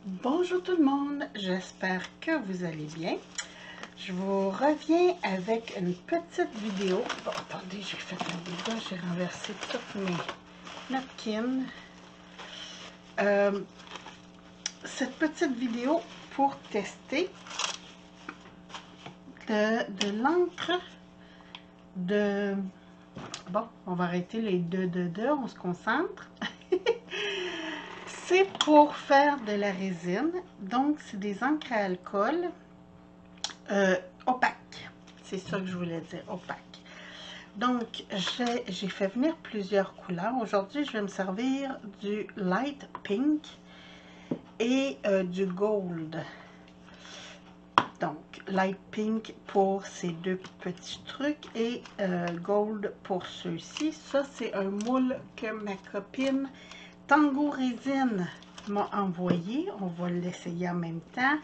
Bonjour tout le monde, j'espère que vous allez bien. Je vous reviens avec une petite vidéo. Bon, attendez, j'ai fait un dégât, j'ai renversé toutes mes napkins. Cette petite vidéo pour tester de l'encre de... Bon, on va arrêter les deux, on se concentre. C'est pour faire de la résine, donc c'est des encres à alcool opaques, c'est ça que je voulais dire, opaques. Donc j'ai fait venir plusieurs couleurs. Aujourd'hui je vais me servir du light pink et du gold. Donc light pink pour ces deux petits trucs et gold pour ceux-ci. Ça c'est un moule que ma copine Tango Résine m'a envoyé. On va l'essayer en même temps.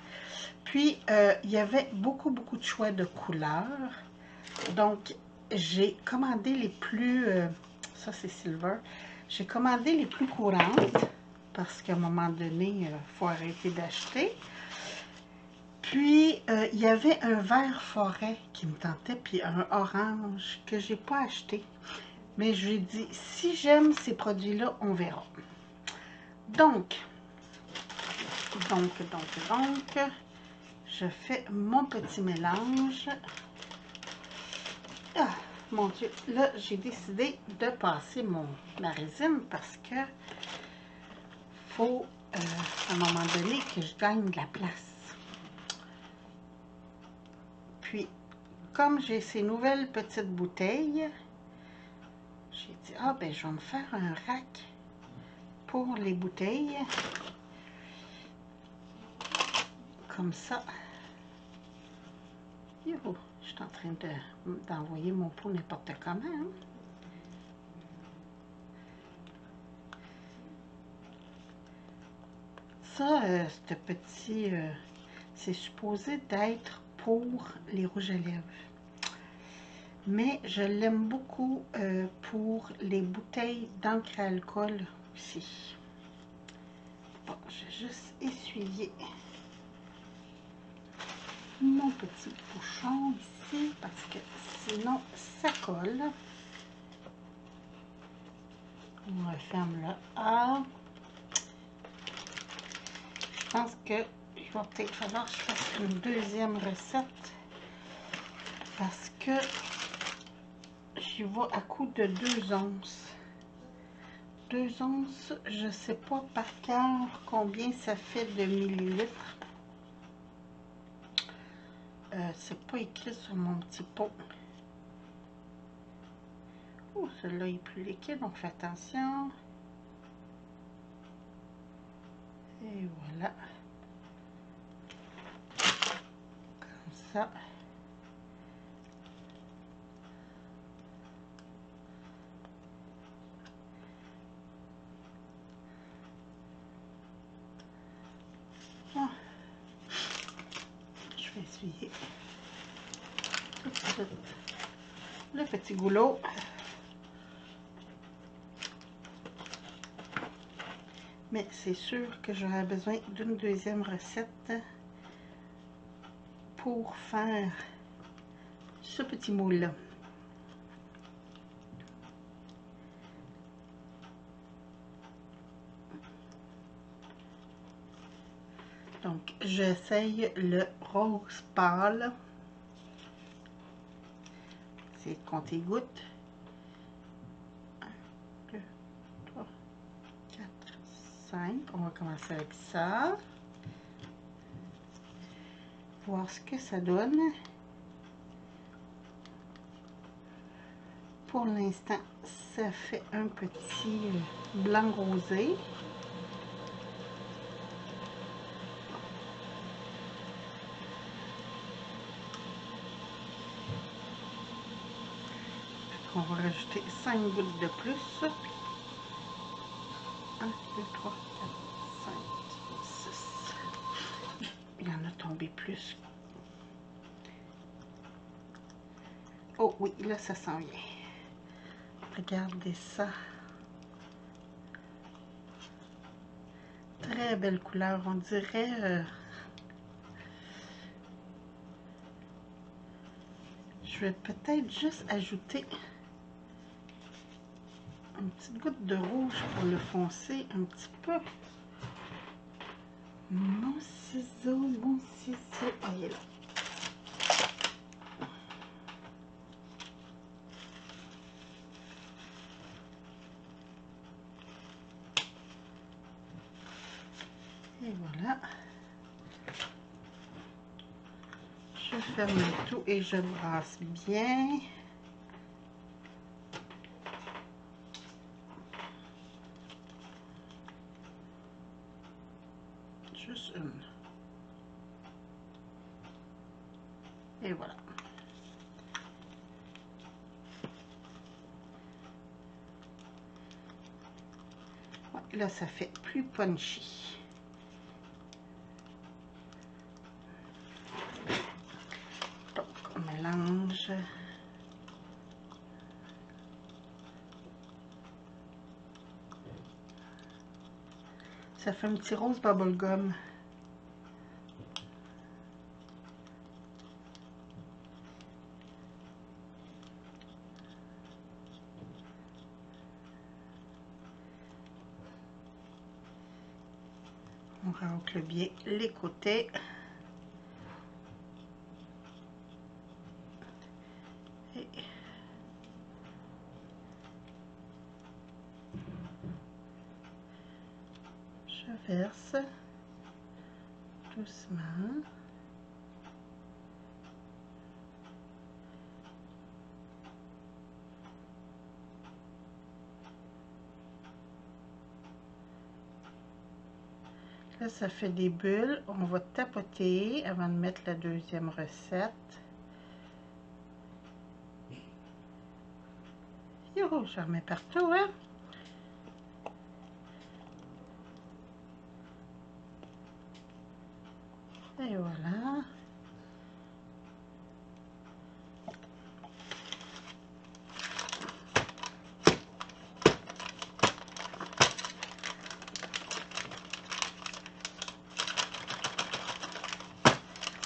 Puis, il y avait beaucoup de choix de couleurs. Donc, j'ai commandé les plus... ça, c'est silver. J'ai commandé les plus courantes parce qu'à un moment donné, il faut arrêter d'acheter. Puis, il y avait un vert forêt qui me tentait, puis un orange que j'ai pas acheté. Mais je lui ai dit, si j'aime ces produits-là, on verra. Donc, je fais mon petit mélange. Ah, mon Dieu, là, j'ai décidé de passer ma résine parce que faut, à un moment donné, que je gagne de la place. Puis, comme j'ai ces nouvelles petites bouteilles, j'ai dit, ah ben, je vais me faire un rack pour les bouteilles. Comme ça. Youhou, je suis en train d'envoyer mon pot n'importe comment. Hein? Ça, ce petit, c'est supposé d'être pour les rouges à lèvres. Mais je l'aime beaucoup pour les bouteilles d'encre à alcool aussi. Bon, je vais juste essuyer mon petit bouchon ici parce que sinon ça colle. On referme le A. Je pense qu'il va peut-être falloir que je fasse une deuxième recette parce que j'y vais à coup de 2 onces. 2 onces, je ne sais pas par cœur combien ça fait de millilitres. C'est pas écrit sur mon petit pot. Oh, celui-là est plus liquide, donc fais attention. Et voilà. Comme ça. Ah. Je vais essuyer tout de suite le petit goulot. Mais c'est sûr que j'aurai besoin d'une deuxième recette pour faire ce petit moule-là. Donc, j'essaye le rose pâle. C'est compter gouttes. 1, 2, 3, 4, 5. On va commencer avec ça. Voir ce que ça donne. Pour l'instant, ça fait un petit blanc rosé. On va rajouter 5 gouttes de plus. 1, 2, 3, 4, 5, 6. Il y en a tombé plus. Oh oui, là ça sent bien. Regardez ça. Très très belle couleur. On dirait... je vais peut-être juste ajouter une petite goutte de rouge pour le foncer un petit peu. Mon ciseau, oh, il est là. Et voilà. Je ferme le tout et je brasse bien. Juste une. Et voilà. Ouais, là, ça fait plus punchy. Donc, on mélange. Ça fait un petit rose bubblegum. On racle bien les côtés. Et je verse doucement. Là, ça fait des bulles. On va tapoter avant de mettre la deuxième recette. Yo, j'en remets partout, hein? Et voilà.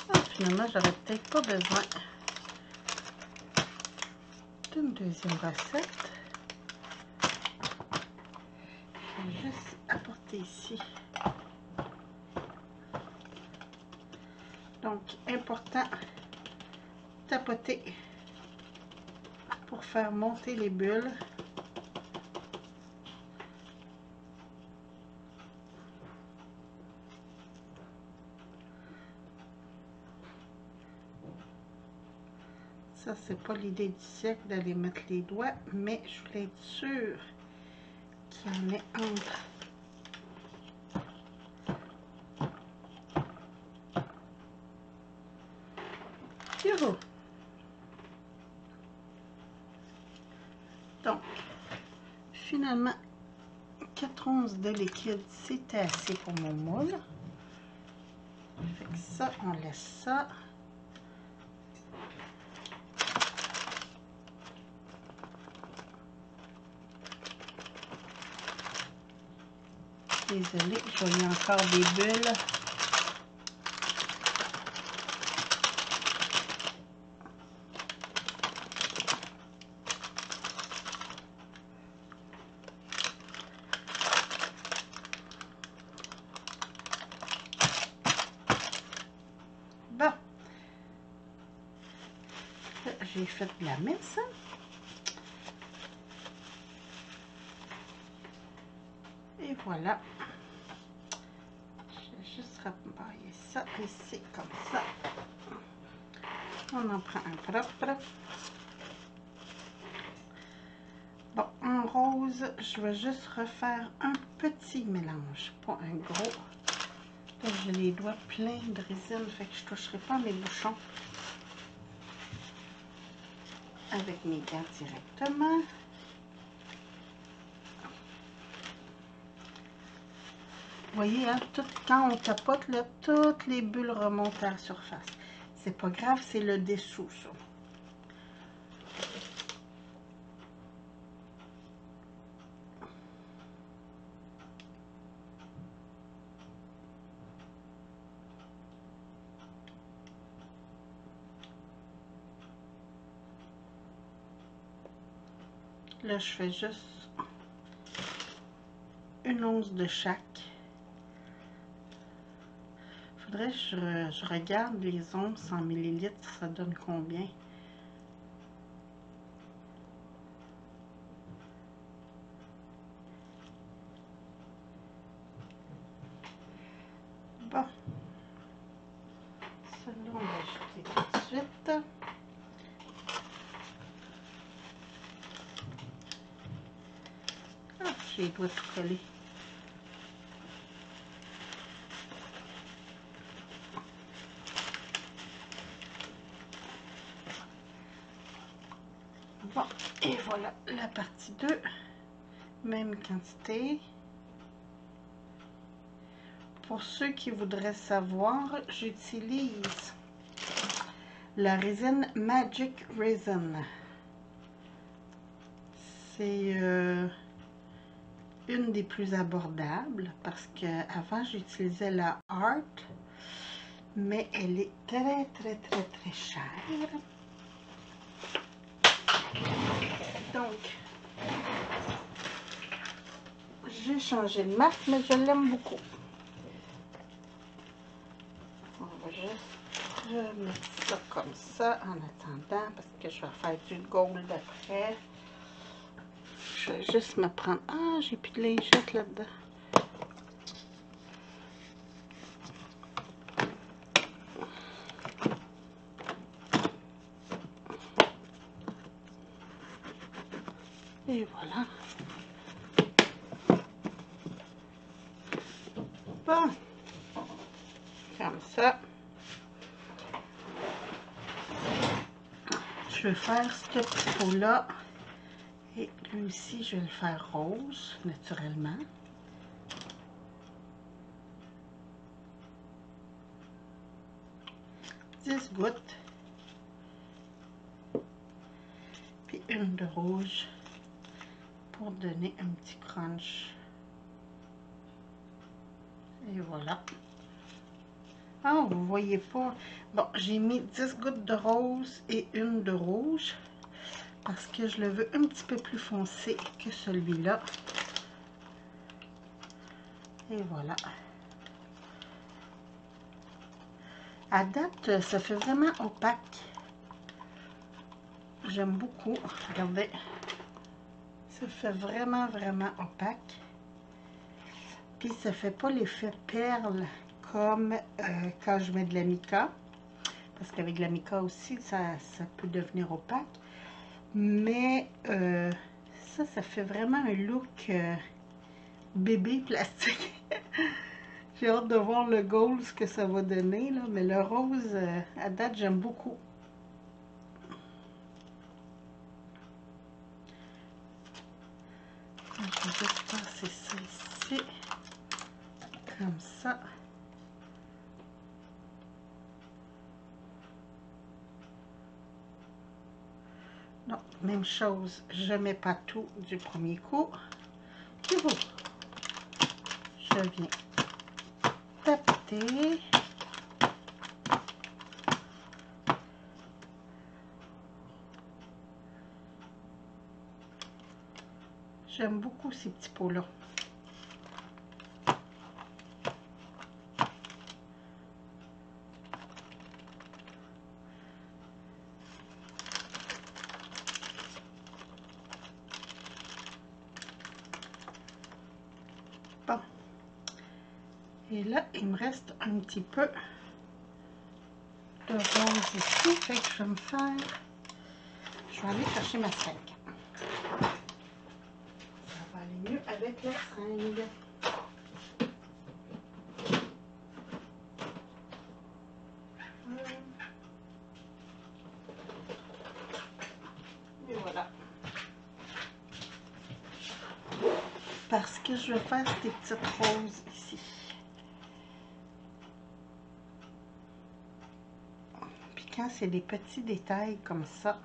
Ah, finalement, j'aurais peut-être pas besoin d'une deuxième recette. Je vais juste apporter ici. Donc, important, tapoter pour faire monter les bulles. Ça, c'est pas l'idée du siècle d'aller mettre les doigts, mais je voulais être sûre qu'il y en ait entre. Youhou! Donc, finalement, 4 onces de liquide, c'était assez pour mon moule. Fait que ça, on laisse ça. Désolée, je voyais encore des bulles. Bon. J'ai fait de la messe. Et voilà. Je vais juste repailler ça ici, comme ça. On en prend un propre. Bon, en rose, je vais juste refaire un petit mélange, pas un gros. Là, j'ai les doigts pleins de résine, fait que je ne toucherai pas mes bouchons avec mes gants directement. Vous voyez, hein, quand on tapote, là, toutes les bulles remontent à la surface. C'est pas grave, c'est le dessous, ça. Là, je fais juste une once de chaque. Faudrait que je regarde les onces en millilitres, ça donne combien. Bon. Celle-là, on va ajouter tout de suite. Ah, j'ai les doigts tout collés. Bon, et voilà la partie 2. Même quantité. Pour ceux qui voudraient savoir, j'utilise la résine Magic Resin. C'est une des plus abordables parce que avant j'utilisais la Art, mais elle est très chère. Donc, j'ai changé de marque, mais je l'aime beaucoup. On va juste remettre ça comme ça en attendant parce que je vais faire du gold après. Je vais juste me prendre... Ah, j'ai plus de lingette là-dedans. Et voilà. Bon. Comme ça. Je vais faire ce petit pot-là. Et lui aussi, je vais le faire rose, naturellement. Dix gouttes. Puis une de rouge pour donner un petit crunch. Et voilà. Ah, vous voyez pas. Bon, j'ai mis 10 gouttes de rose et une de rouge. Parce que je le veux un petit peu plus foncé que celui-là. Et voilà. À date, ça fait vraiment opaque. J'aime beaucoup. Regardez. Ça fait vraiment opaque. Puis ça fait pas l'effet perle comme quand je mets de la mica. Parce qu'avec la mica aussi, ça peut devenir opaque. Mais ça fait vraiment un look bébé plastique. J'ai hâte de voir le gold, ce que ça va donner, là. Mais le rose, à date, j'aime beaucoup. Je vais juste passer ça ici. Comme ça. Non, même chose, je mets pas tout du premier coup. Puis bon, je viens tapoter. J'aime beaucoup ces petits pots-là. Bon. Et là, il me reste un petit peu de rose ici. Fait que je vais me faire... Je vais aller chercher ma seringue. Ça va aller mieux avec la seringue. Et voilà. Parce que je vais faire ces petites roses ici. Puis quand c'est des petits détails comme ça,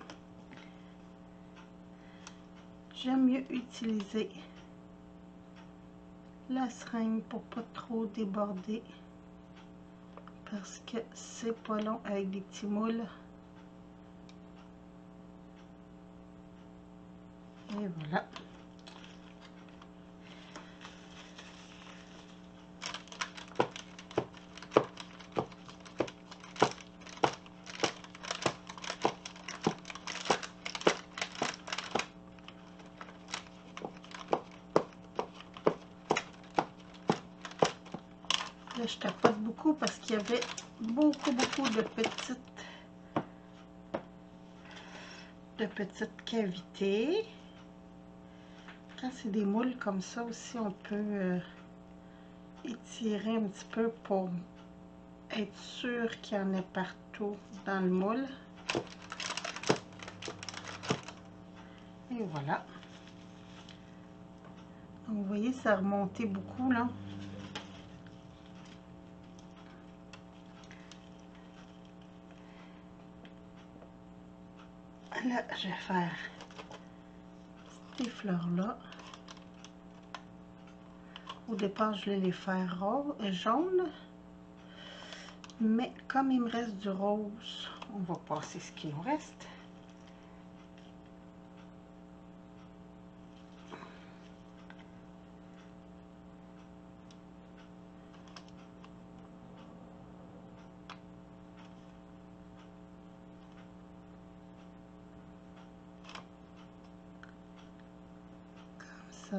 j'aime mieux utiliser la seringue pour pas trop déborder. Parce que c'est pas long avec des petits moules. Et voilà. Là, je tapote beaucoup parce qu'il y avait beaucoup de petites cavités. Quand c'est des moules comme ça aussi, on peut étirer un petit peu pour être sûr qu'il y en ait partout dans le moule. Et voilà. Donc, vous voyez, ça a remonté beaucoup là. Là, je vais faire ces fleurs-là. Au départ, je voulais les faire jaunes. Mais comme il me reste du rose, on va passer ce qui nous reste. Comme ça.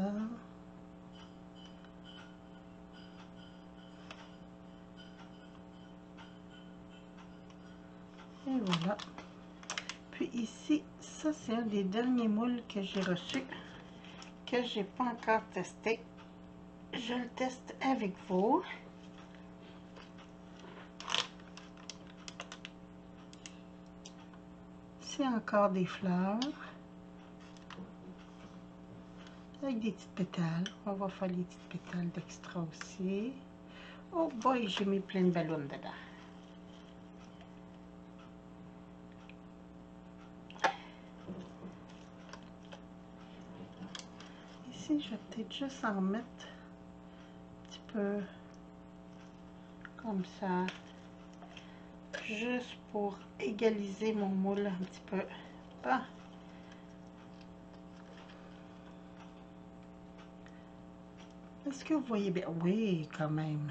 Et voilà. Puis ici, ça c'est un des derniers moules que j'ai reçu, que j'ai pas encore testé. Je le teste avec vous. C'est encore des fleurs. Avec des petites pétales. On va faire les petites pétales d'extra aussi. Oh boy, j'ai mis plein de ballons dedans. Ici, je vais peut-être juste en mettre un petit peu comme ça. Juste pour égaliser mon moule un petit peu. Bon. Est-ce que vous voyez bien? Oui, quand même.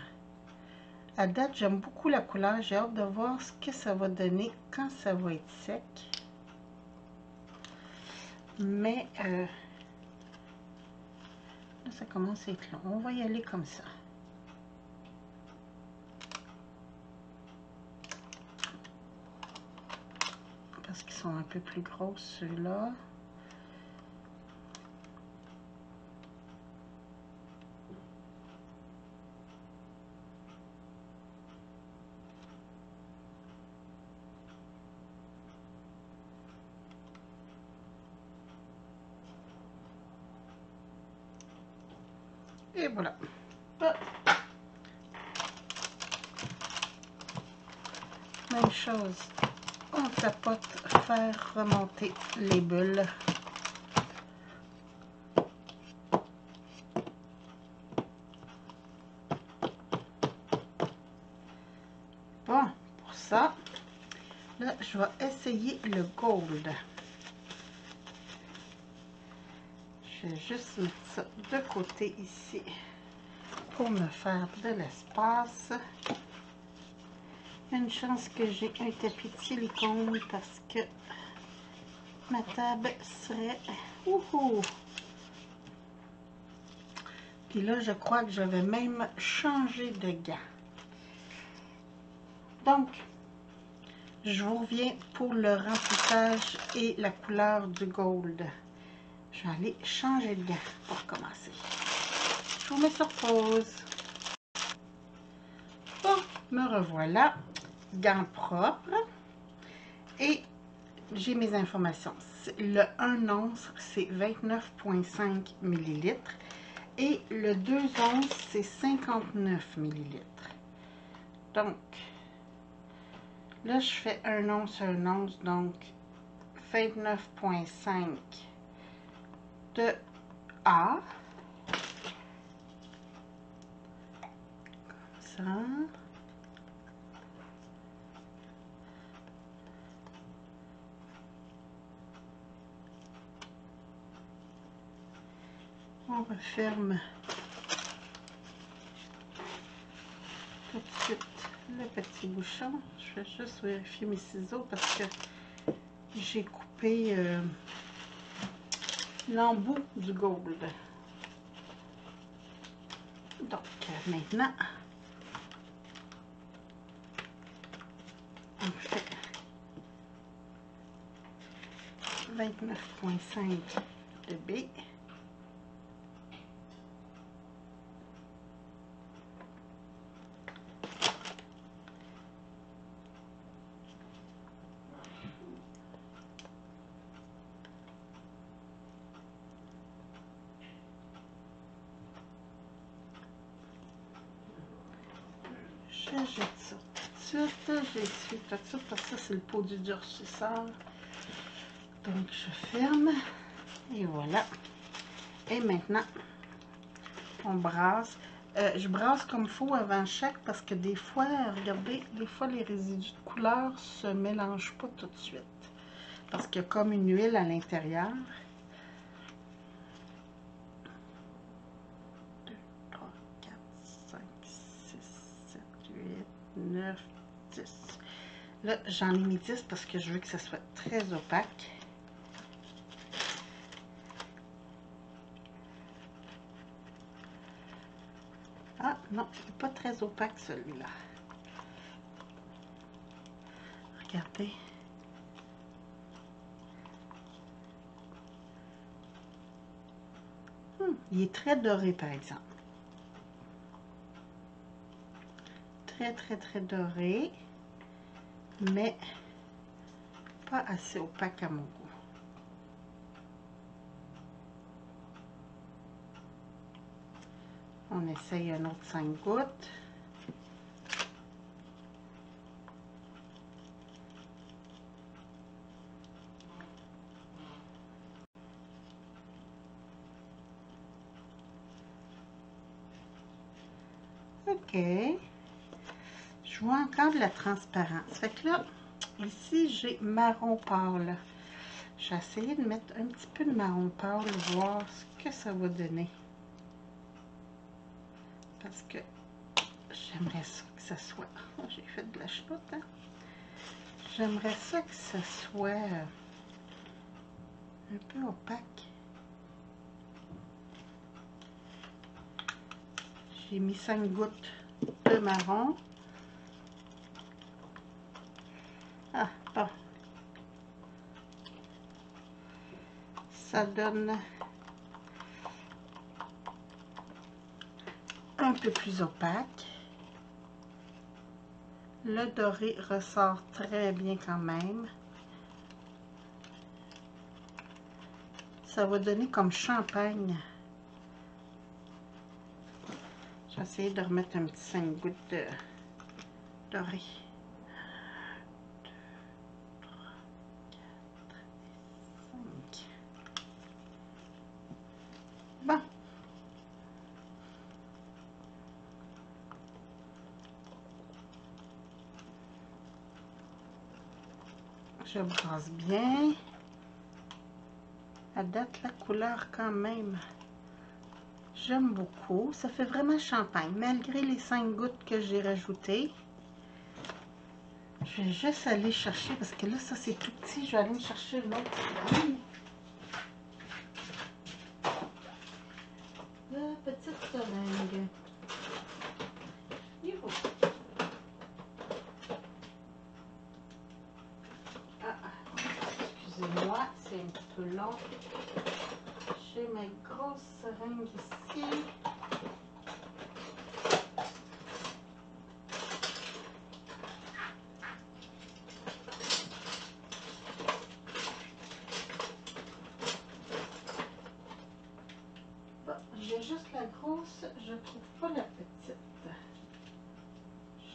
À date, j'aime beaucoup la couleur. J'ai hâte de voir ce que ça va donner quand ça va être sec. Mais là, ça commence à être long. On va y aller comme ça. Parce qu'ils sont un peu plus gros, ceux-là. Et voilà. Même chose. On tapote, faire remonter les bulles. Bon, pour ça, là, je vais essayer le gold. Je vais juste mettre ça de côté ici pour me faire de l'espace. Une chance que j'ai un tapis de silicone parce que ma table serait... Ouhou! Puis là, je crois que je vais même changer de gants. Donc, je vous reviens pour le remplissage et la couleur du gold. Je vais aller changer de gants pour commencer. Je vous mets sur pause. Bon, me revoilà. Gants propres. Et j'ai mes informations. Le 1 once, c'est 29,5 ml. Et le 2 onces, c'est 59 ml. Donc, là, je fais 1 once, donc 29,5 de A. Comme ça. On referme tout de suite le petit bouchon. Je vais juste vérifier mes ciseaux parce que j'ai coupé l'embout du gold. Donc maintenant, on fait 29,5 de B. Je jette ça tout de suite. J'essuie tout de suite parce que ça c'est le pot du durcisseur. Donc je ferme et voilà. Et maintenant, on brasse. Je brasse comme il faut avant chaque parce que des fois, regardez, des fois les résidus de couleur se mélangent pas tout de suite. Parce qu'il y a comme une huile à l'intérieur. 2, 3, 4, 5, 6, 7, 8, 9, 10. Là, j'en ai mis 10 parce que je veux que ça soit très opaque. Ah non, il n'est pas très opaque celui-là. Regardez. Il est très doré par exemple. Très très très doré. Mais pas assez opaque à mon goût. On essaye un autre 5 gouttes. OK. Je vois encore de la transparence. Fait que là, ici, j'ai marron pâle. J'ai essayé de mettre un petit peu de marron pâle, voir ce que ça va donner. Parce que j'aimerais ça que ça soit... Oh, j'ai fait de la chenoute, hein? J'aimerais ça que ça soit un peu opaque. J'ai mis 5 gouttes de marron. Ah, bon. Ça donne un peu plus opaque. Le doré ressort très bien quand même. Ça va donner comme champagne. J'ai essayé de remettre un petit 5 gouttes de doré. 2, 3, 4, 5. Bon. Je brasse bien. À date, la couleur quand même, j'aime beaucoup. Ça fait vraiment champagne, malgré les 5 gouttes que j'ai rajoutées. Je vais juste aller chercher, parce que là, ça c'est tout petit. Je vais aller me chercher une autre seringue. La petite seringue. Youhou. Excusez-moi, c'est un petit peu long. J'ai ma grosse seringue ici. Bon, j'ai juste la grosse, je trouve pas la petite.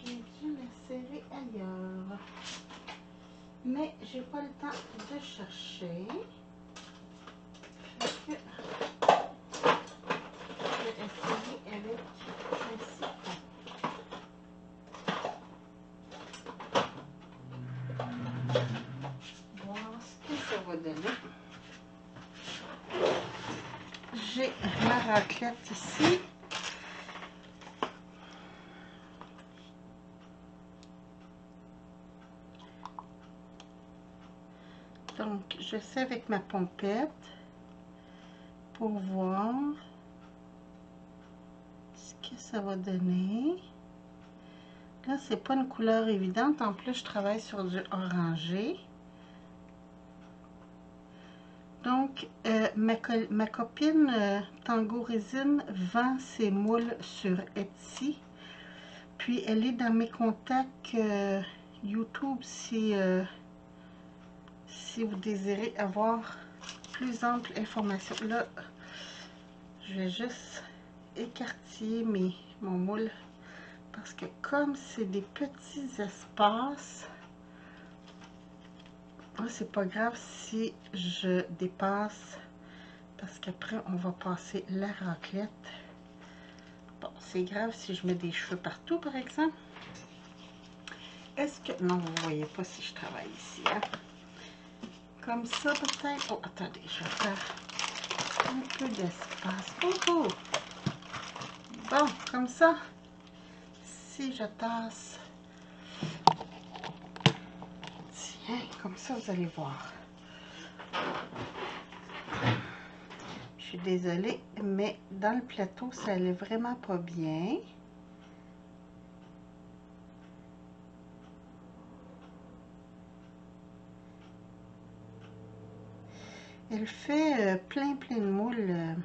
J'ai dû la serrer ailleurs. Mais j'ai pas le temps de chercher. Fait que je vais essayer avec un citron. Voir ce que ça va donner. J'ai ma raclette ici. Donc, je sais avec ma pompette pour voir ce que ça va donner. Là, c'est pas une couleur évidente. En plus, je travaille sur du orangé. Donc, ma copine Tango Résine vend ses moules sur Etsy. Puis, elle est dans mes contacts YouTube si vous désirez avoir plus ample information. Là, je vais juste écartiller mon moule. Parce que comme c'est des petits espaces, c'est pas grave si je dépasse, parce qu'après on va passer la raclette. Bon, c'est grave si je mets des cheveux partout, par exemple. Est-ce que... Non, vous voyez pas si je travaille ici, hein? Comme ça, peut-être. Oh, attendez, je vais faire un peu d'espace. Oh! Bon, comme ça. Si je tasse... Tiens, comme ça, vous allez voir. Je suis désolée, mais dans le plateau, ça allait vraiment pas bien. Elle fait plein de moules.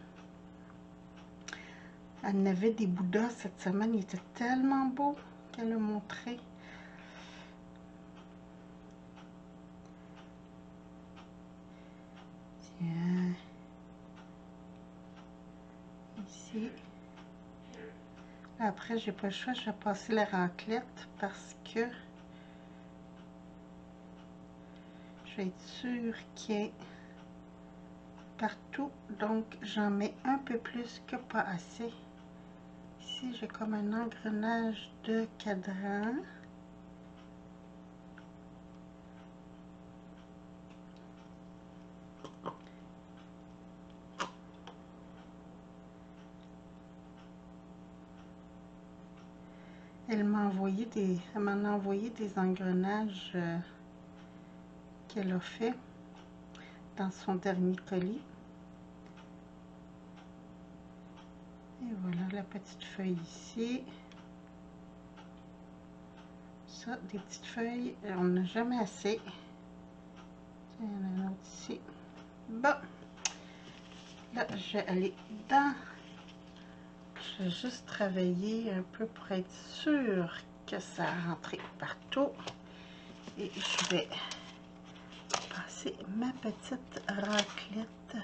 Elle avait des Bouddhas cette semaine. Il était tellement beau qu'elle a montré. Tiens. Ici. Après, j'ai pas le choix. Je vais passer la raclette parce que je vais être sûre qu'il y ait partout. Donc, j'en mets un peu plus que pas assez. Ici, j'ai comme un engrenage de cadran. Elle m'en a envoyé des engrenages qu'elle a fait dans son dernier colis. Et voilà la petite feuille ici. Ça, des petites feuilles, on n'a jamais assez. Il y en a un autre ici. Bon, là, je vais aller dans... Je vais juste travailler un peu pour être sûre que ça a rentré partout. Et je vais passer ma petite raclette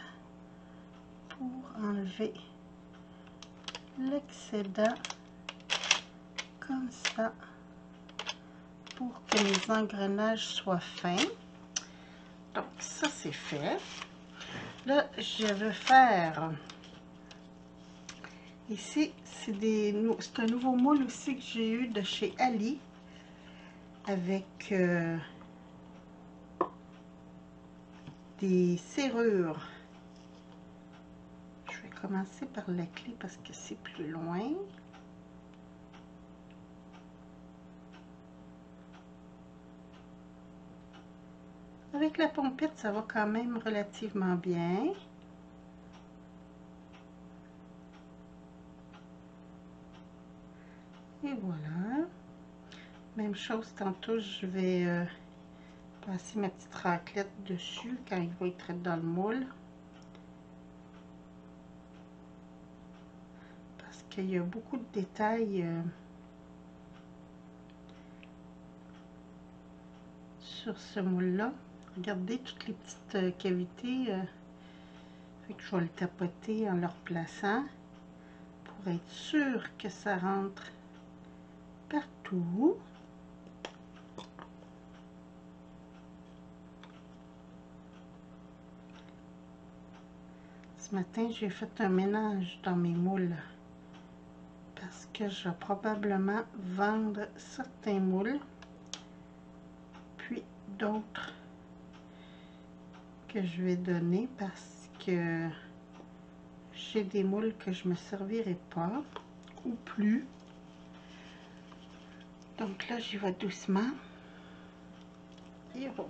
pour enlever l'excédent comme ça pour que mes engrenages soient fins. Donc ça c'est fait. Là je vais faire ici, c'est un nouveau moule aussi que j'ai eu de chez Ali avec des serrures. Je vais commencer par la clé parce que c'est plus loin. Avec la pompette, ça va quand même relativement bien. Et voilà. Même chose, tantôt, je vais passer ma petite raclette dessus quand il va être dans le moule. Parce qu'il y a beaucoup de détails sur ce moule-là. Regardez toutes les petites cavités. Fait que je vais le tapoter en le replaçant pour être sûr que ça rentre partout. Ce matin, j'ai fait un ménage dans mes moules parce que je vais probablement vendre certains moules, puis d'autres que je vais donner parce que j'ai des moules que je ne me servirai pas ou plus. Donc là, j'y vais doucement. Et bon,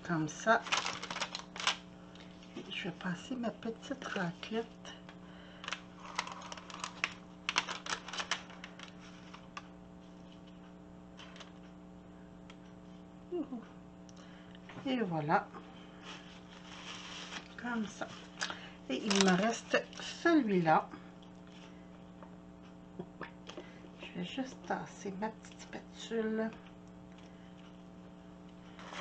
comme ça. Et je vais passer ma petite raclette. Et voilà. Comme ça. Et il me reste celui-là. Je vais juste tasser ma petite spatule.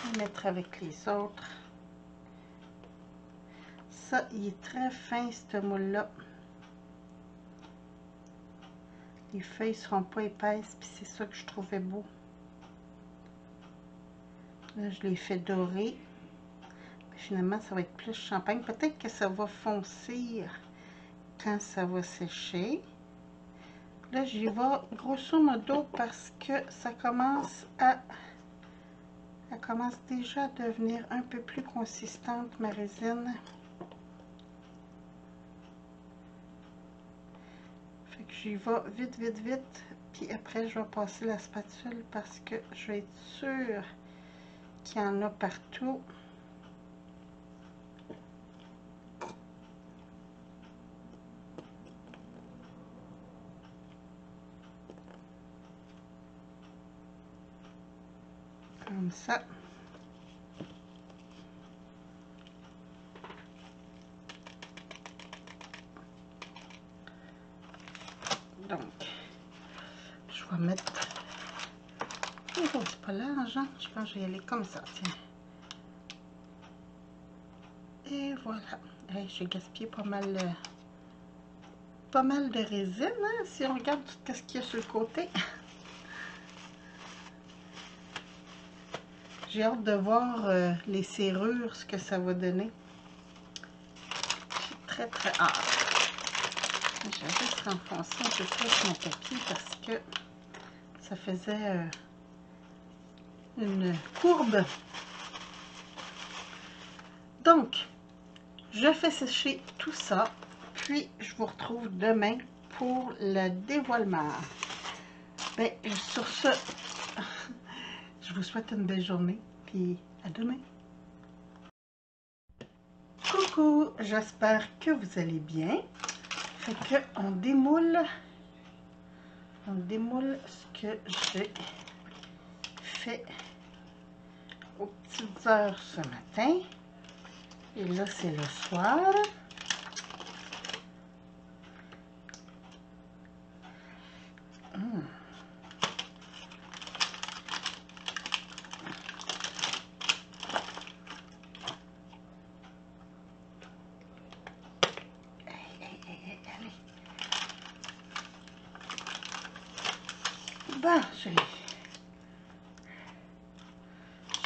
Et mettre avec les autres. Ça, il est très fin, ce moule-là. Les feuilles ne seront pas épaisses, puis c'est ça que je trouvais beau. Là, je l'ai fait dorer. Finalement, ça va être plus champagne. Peut-être que ça va foncer quand ça va sécher. Là, j'y vais grosso modo parce que ça commence à... Elle commence déjà à devenir un peu plus consistante, ma résine. Fait que j'y vais vite, vite, vite. Puis après, je vais passer la spatule parce que je vais être sûre qu'il y en a partout. Comme ça. Donc, je vais mettre... Oh, c'est pas large, hein? Je pense que je vais y aller comme ça, tiens. Et voilà. Hey, j'ai gaspillé pas mal de résine, hein? Si on regarde tout ce qu'il y a sur le côté. J'ai hâte de voir les serrures, ce que ça va donner. J'ai très, très hâte. Je vais juste renfoncer un peu plus mon papier parce que ça faisait une courbe. Donc, je fais sécher tout ça, puis je vous retrouve demain pour le dévoilement. Bien, sur ce, je vous souhaite une belle journée, puis à demain. Coucou, j'espère que vous allez bien. Fait que on démoule ce que j'ai fait aux petites heures ce matin. Et là, c'est le soir. Allez. Bon,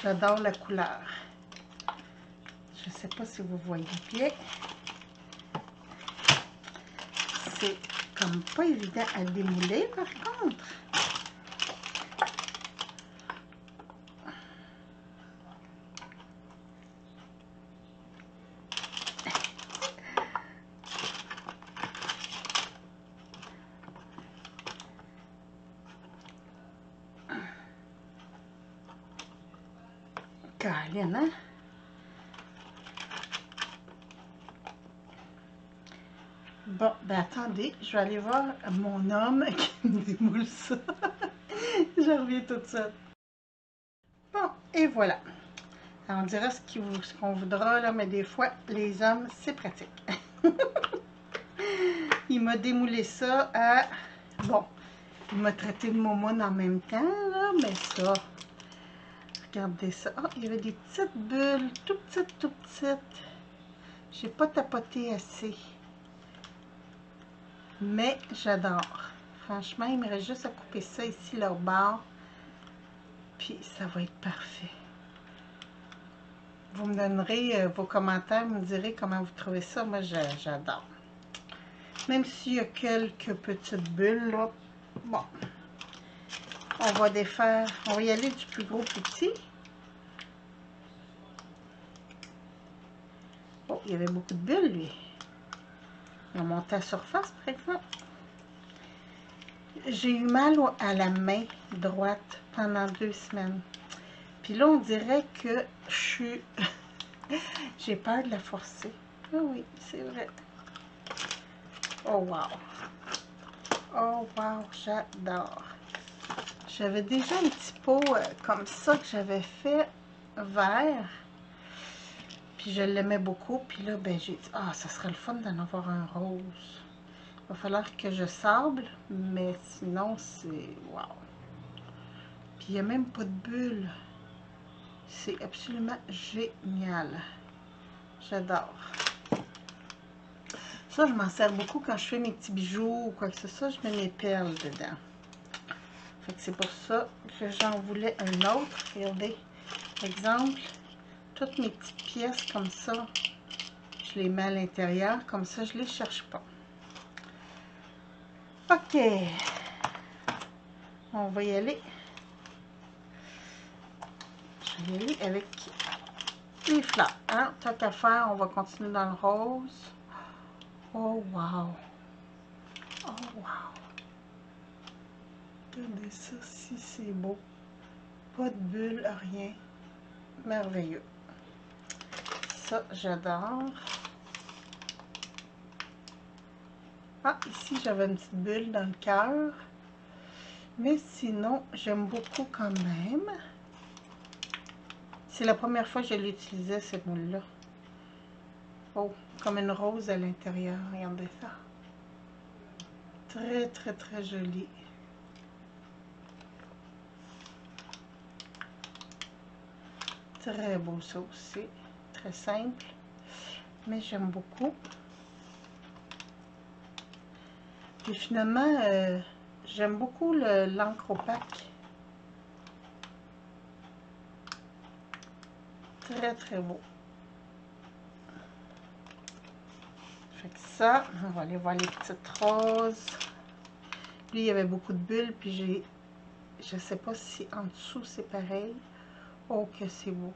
j'adore la couleur. Je ne sais pas si vous voyez bien. C'est comme pas évident à démouler par contre. Caroline, hein? Bon, ben attendez, je vais aller voir mon homme qui me démoule ça. Je reviens tout de suite. Bon, et voilà. Alors, on dira ce qu'on voudra, là, mais des fois, les hommes, c'est pratique. Il m'a démoulé ça à... Bon, il m'a traité de momoune en même temps, là, mais ça... Regardez ça. Oh, il y avait des petites bulles, tout petites. J'ai pas tapoté assez. Mais j'adore. Franchement, il me reste juste à couper ça ici, leur bord. Puis ça va être parfait. Vous me donnerez vos commentaires, vous me direz comment vous trouvez ça. Moi, j'adore. Même s'il y a quelques petites bulles, là. Bon. On va défaire. On va y aller du plus gros au plus petit. Oh, il y avait beaucoup de bulles, lui. On monte à la surface, par exemple. J'ai eu mal à la main droite pendant 2 semaines. Puis là, on dirait que je suis... j'ai peur de la forcer. Ah oui, c'est vrai. Oh wow! Oh wow, j'adore! J'avais déjà un petit pot comme ça que j'avais fait vert. Puis je l'aimais beaucoup. Puis là, ben j'ai dit, ah, ça serait le fun d'en avoir un rose. Il va falloir que je sable, mais sinon, c'est wow! Puis il n'y a même pas de bulle. C'est absolument génial. J'adore. Ça, je m'en sers beaucoup quand je fais mes petits bijoux ou quoi que ce soit. Je mets mes perles dedans. Fait que c'est pour ça que j'en voulais un autre. Regardez, exemple, toutes mes petites pièces comme ça, je les mets à l'intérieur. Comme ça, je les cherche pas. OK. On va y aller. Je vais y aller avec les fleurs. Hein? Tant qu'à faire, on va continuer dans le rose. Oh, wow! Oh, wow! Regardez ça, si c'est beau. Pas de bulle, rien. Merveilleux. Ça, j'adore. Ah, ici, j'avais une petite bulle dans le cœur. Mais sinon, j'aime beaucoup quand même. C'est la première fois que je l'utilisais, cette moule-là. Oh, comme une rose à l'intérieur. Regardez ça. Très, très, très joli. Très beau ça aussi. Très simple. Mais j'aime beaucoup. Et finalement, j'aime beaucoup l'encre opaque. Très, très beau. Fait que ça, on va aller voir les petites roses. Lui, il y avait beaucoup de bulles, puis je sais pas si en dessous c'est pareil. Oh, que c'est beau.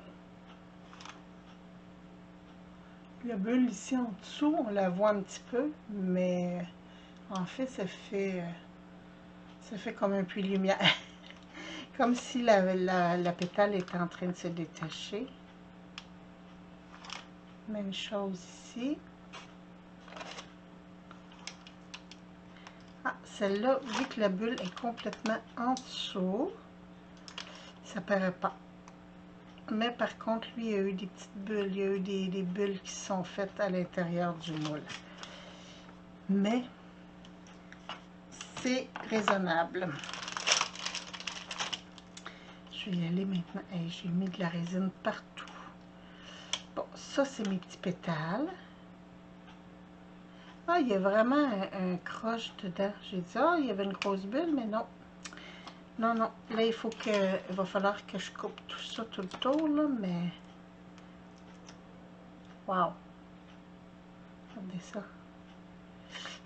La bulle ici en dessous, on la voit un petit peu, mais en fait, ça fait comme un puits de lumière. Comme si la pétale était en train de se détacher. Même chose ici. Ah, celle-là, vu que la bulle est complètement en dessous, ça paraît pas. Mais par contre, lui, il y a eu des petites bulles. Il y a eu des bulles qui sont faites à l'intérieur du moule. Mais c'est raisonnable. Je vais y aller maintenant. Hey, j'ai mis de la résine partout. Bon, ça, c'est mes petits pétales. Ah, il y a vraiment un croche dedans. J'ai dit, ah, il y avait une grosse bulle, mais non. Non, non. Là, il va falloir que je coupe tout ça tout le tour, là, mais... Wow! Regardez ça.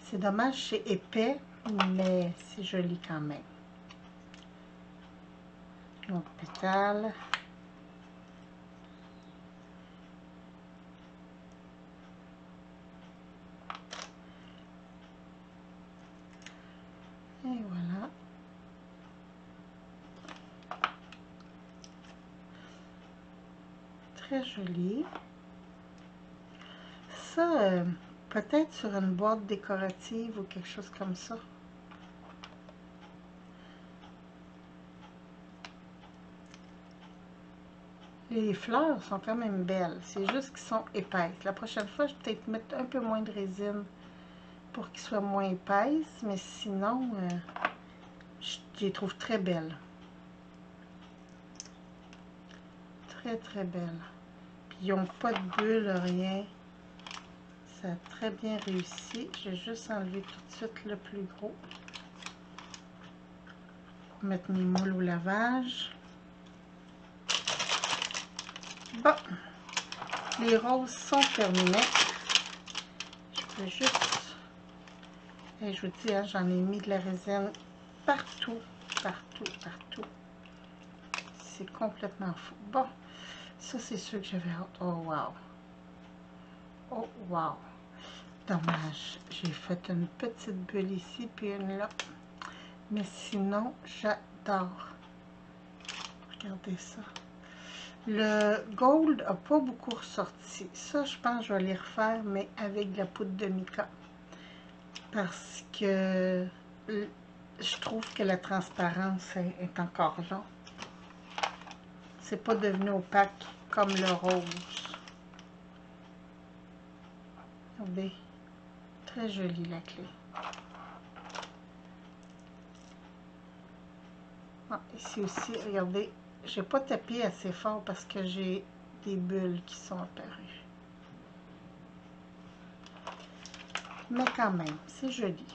C'est dommage, c'est épais, mais c'est joli quand même. L'autre pétale. Et voilà. Très joli. Ça, peut-être sur une boîte décorative ou quelque chose comme ça. Les fleurs sont quand même belles. C'est juste qu'elles sont épaisses. La prochaine fois, je vais peut-être mettre un peu moins de résine pour qu'ils soient moins épaisses. Mais sinon, je les trouve très belles. Très, très belles. Puis, ils n'ont pas de bulles, rien. Ça a très bien réussi. Je vais juste enlever tout de suite le plus gros. Pour mettre mes moules au lavage. Bon. Les roses sont terminées. Je peux juste... Et je vous dis, hein, j'en ai mis de la résine partout, partout, partout. C'est complètement fou. Bon, ça c'est sûr que j'avais hâte. Oh wow! Oh wow! Dommage, j'ai fait une petite bulle ici puis une là. Mais sinon, j'adore. Regardez ça. Le gold n'a pas beaucoup ressorti. Ça, je pense que je vais les refaire, mais avec de la poudre de mica. Parce que je trouve que la transparence est encore là. C'est pas devenu opaque comme le rose. Regardez. Très jolie la clé. Ah, ici aussi, regardez. J'ai pas tapé assez fort parce que j'ai des bulles qui sont apparues. Mais quand même, c'est joli.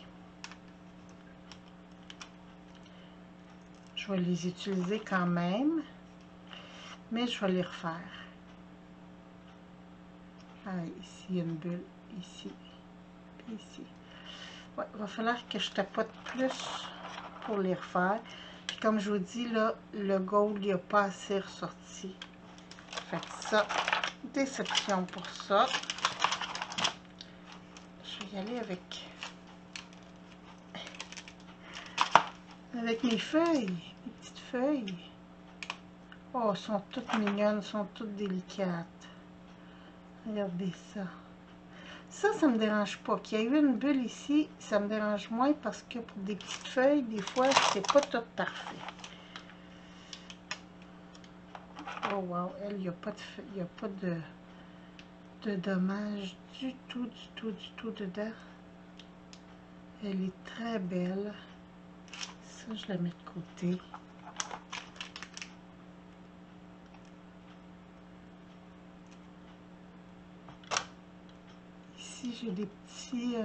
Je vais les utiliser quand même, mais je vais les refaire. Ah, ici, il y a une bulle, ici, puis ici. Ouais, il va falloir que je tapote plus pour les refaire. Puis comme je vous dis, là, le gold, il n'y a pas assez ressorti. Fait que ça, déception pour ça. Je vais y aller avec mes feuilles, mes petites feuilles. Oh, elles sont toutes mignonnes, sont toutes délicates. Regardez ça. Ça me dérange pas. Qu'il y ait eu une bulle ici, ça me dérange moins parce que pour des petites feuilles, des fois, c'est pas tout parfait. Oh wow, elle, il n'y a pas de dommages du tout dedans. Elle est très belle. Ça, je la mets de côté. Ici, j'ai des petits...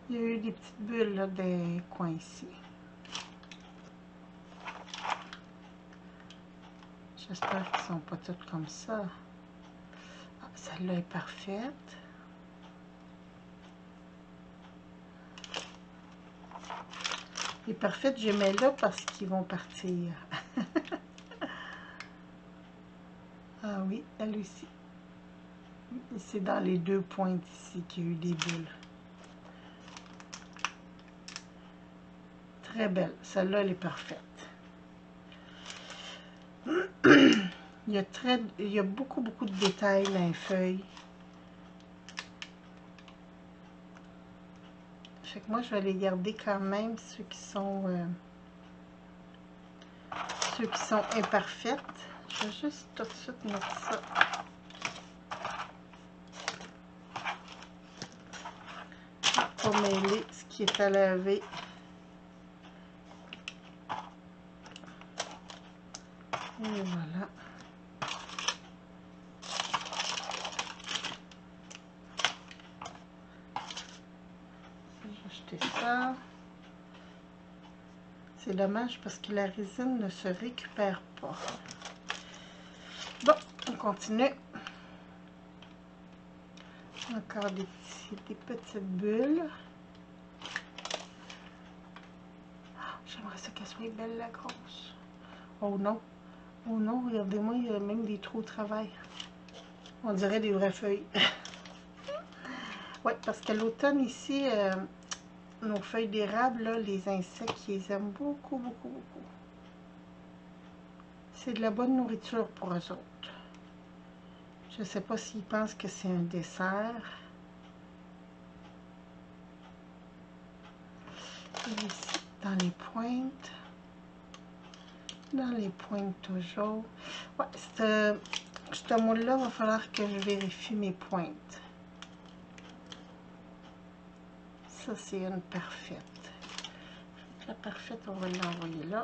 il y a eu des petites bulles là, des coins ici. J'espère qu'ils ne sont pas toutes comme ça. Ah, celle-là est parfaite. Elle est parfaite, je mets là parce qu'ils vont partir. Ah oui, elle aussi. C'est dans les deux pointes ici qu'il y a eu des bulles. Très belle. Celle-là, elle est parfaite. Il y a beaucoup de détails dans les feuilles. Fait que moi, je vais les garder quand même, ceux qui sont imparfaites. Je vais juste tout de suite mettre ça. Pour mêler ce qui est à laver. Et voilà. Je vais jeter ça. C'est dommage parce que la résine ne se récupère pas. Bon, on continue. Encore des petites bulles. J'aimerais ça qu'elle soit belle, la grosse. Oh non. Oh non, regardez-moi, il y a même des trous au travail. On dirait des vraies feuilles. Oui, parce que l'automne ici, nos feuilles d'érable, là, les insectes, ils aiment beaucoup. C'est de la bonne nourriture pour eux autres. Je ne sais pas s'ils pensent que c'est un dessert. Et ici, dans les pointes. Dans les pointes toujours. Ouais, ce moule-là, il va falloir que je vérifie mes pointes. Ça, c'est une parfaite. La parfaite, on va l'envoyer là.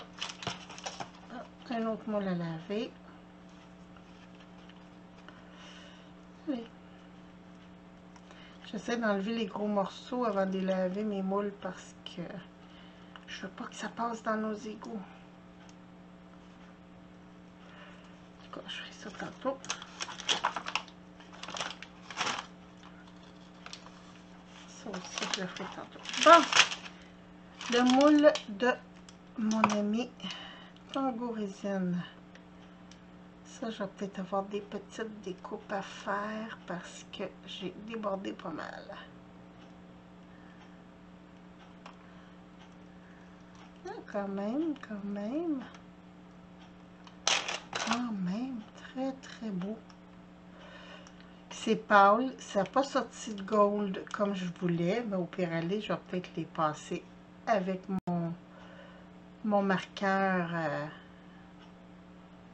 Ah, un autre moule à laver. Allez. J'essaie d'enlever les gros morceaux avant de les laver, mes moules, parce que je veux pas que ça passe dans nos égouts. En tout cas, je ferai ça tantôt. Ça aussi, je le ferai tantôt. Bon, le moule de mon ami Tango Résine. Ça, je vais peut-être avoir des petites découpes à faire parce que j'ai débordé pas mal. Ah, quand même, très très beau. C'est pâle, ça n'a pas sorti de gold comme je voulais, mais au pire aller, je vais peut-être les passer avec mon marqueur,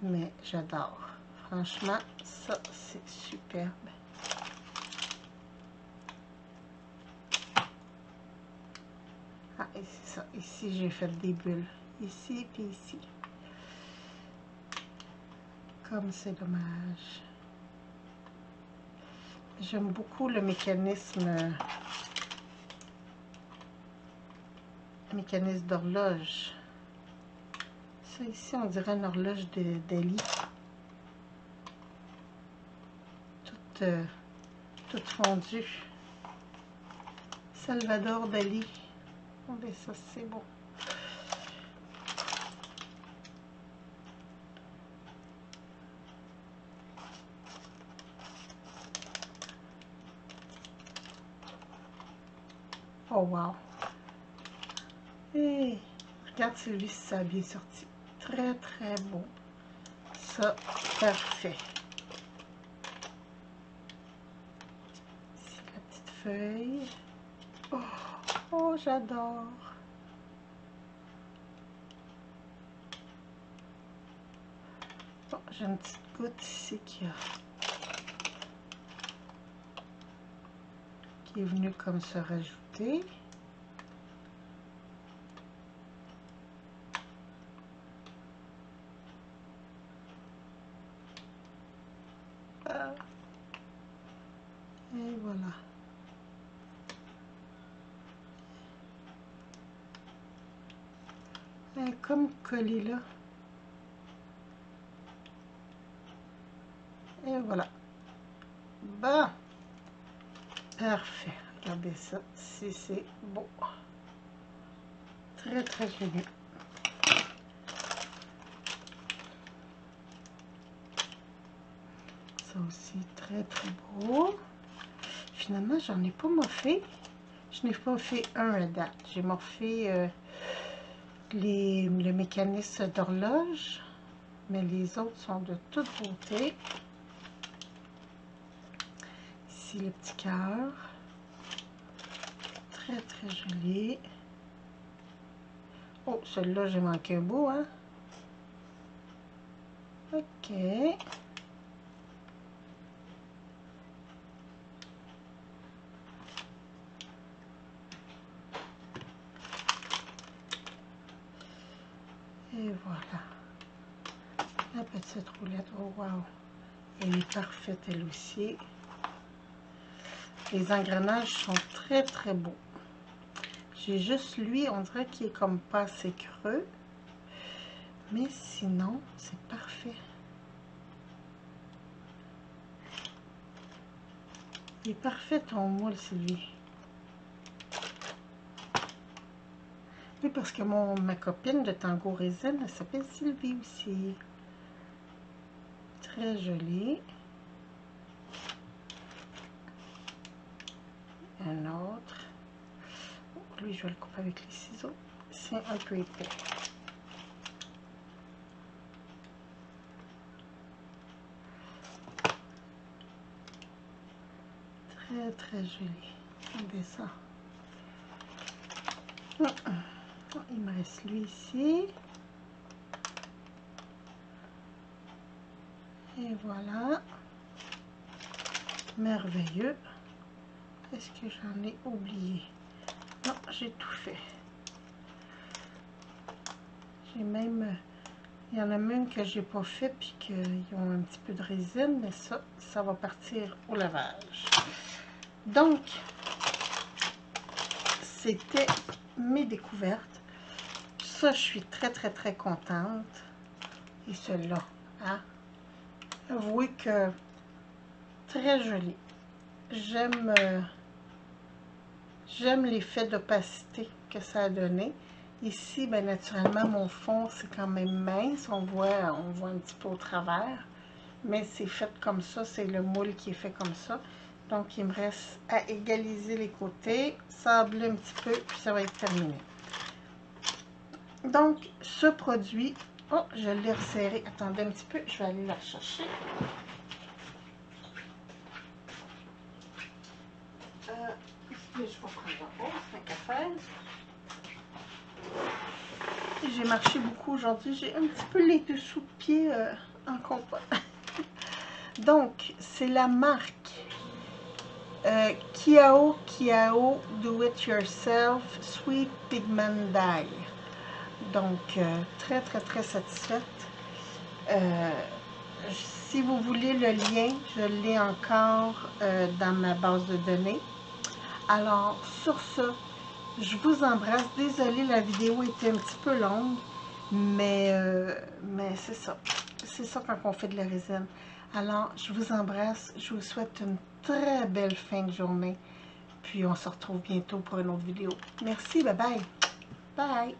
mais j'adore. Franchement, ça, c'est superbe. Ah, et c'est ça. Ici, j'ai fait des bulles. Ici, puis ici. Comme c'est dommage. J'aime beaucoup le mécanisme d'horloge. Ça, ici, on dirait une horloge de Dali. Toute fondue. Salvador Dali. Oh, ben ça, c'est beau. Oh, wow. Et regarde Sylvie, si ça a bien sorti. Très, très beau. Ça, parfait. Ici, la petite feuille. Oh, oh j'adore. Bon, j'ai une petite goutte ici qui est venue comme se rajouter. Et voilà. Et comme collé là. Et voilà. Bah, parfait. Regardez ça. Si c'est beau. Très, très joli. Ça aussi, très, très beau. Finalement, j'en ai pas morphé. Je n'ai pas fait un à date. J'ai morphé le mécanisme d'horloge. Mais les autres sont de toute beauté. Ici, le petit cœur. Très, très joli. Oh, celui-là, j'ai manqué un bout, hein? OK. Et voilà. La petite roulette. Oh, wow. Elle est parfaite, elle aussi. Les engrenages sont très, très beaux. J'ai juste lui, on dirait qu'il est comme pas assez creux. Mais sinon, c'est parfait. Il est parfait ton moule, Sylvie. Oui, parce que ma copine de Tango Résine, elle s'appelle Sylvie aussi. Très jolie. Un autre. Oh, lui, je vais le couper avec les ciseaux. C'est un peu épais. Très, très joli. Regardez ça. Il me reste lui ici. Et voilà. Merveilleux. Est-ce que j'en ai oublié? Non, j'ai tout fait. J'ai même... Il y en a même que j'ai pas fait puis qu'ils ont un petit peu de résine, mais ça va partir au lavage. Donc, c'était mes découvertes. Ça, je suis très, très, très contente. Et celui-là, hein? Avouez que très joli. J'aime l'effet d'opacité que ça a donné. Ici, ben, naturellement, mon fond, c'est quand même mince. On voit un petit peu au travers. mais c'est fait comme ça, c'est le moule qui est fait comme ça. Donc, il me reste à égaliser les côtés, sabler un petit peu, puis ça va être terminé. Donc, ce produit, oh, je l'ai resserré. Attendez un petit peu, je vais aller la chercher. Je vais prendre la pause, tant qu'à faire. J'ai marché beaucoup aujourd'hui, j'ai un petit peu les dessous de pied en compas. Donc, c'est la marque Kiao Do It Yourself Sweet Pigment Dye. Donc, très, très, très satisfaite. Si vous voulez le lien, je l'ai encore dans ma base de données. Alors, sur ce, je vous embrasse. Désolée, la vidéo était un petit peu longue, mais c'est ça. C'est ça quand on fait de la résine. Alors, je vous embrasse. Je vous souhaite une très belle fin de journée. Puis, on se retrouve bientôt pour une autre vidéo. Merci, bye bye. Bye.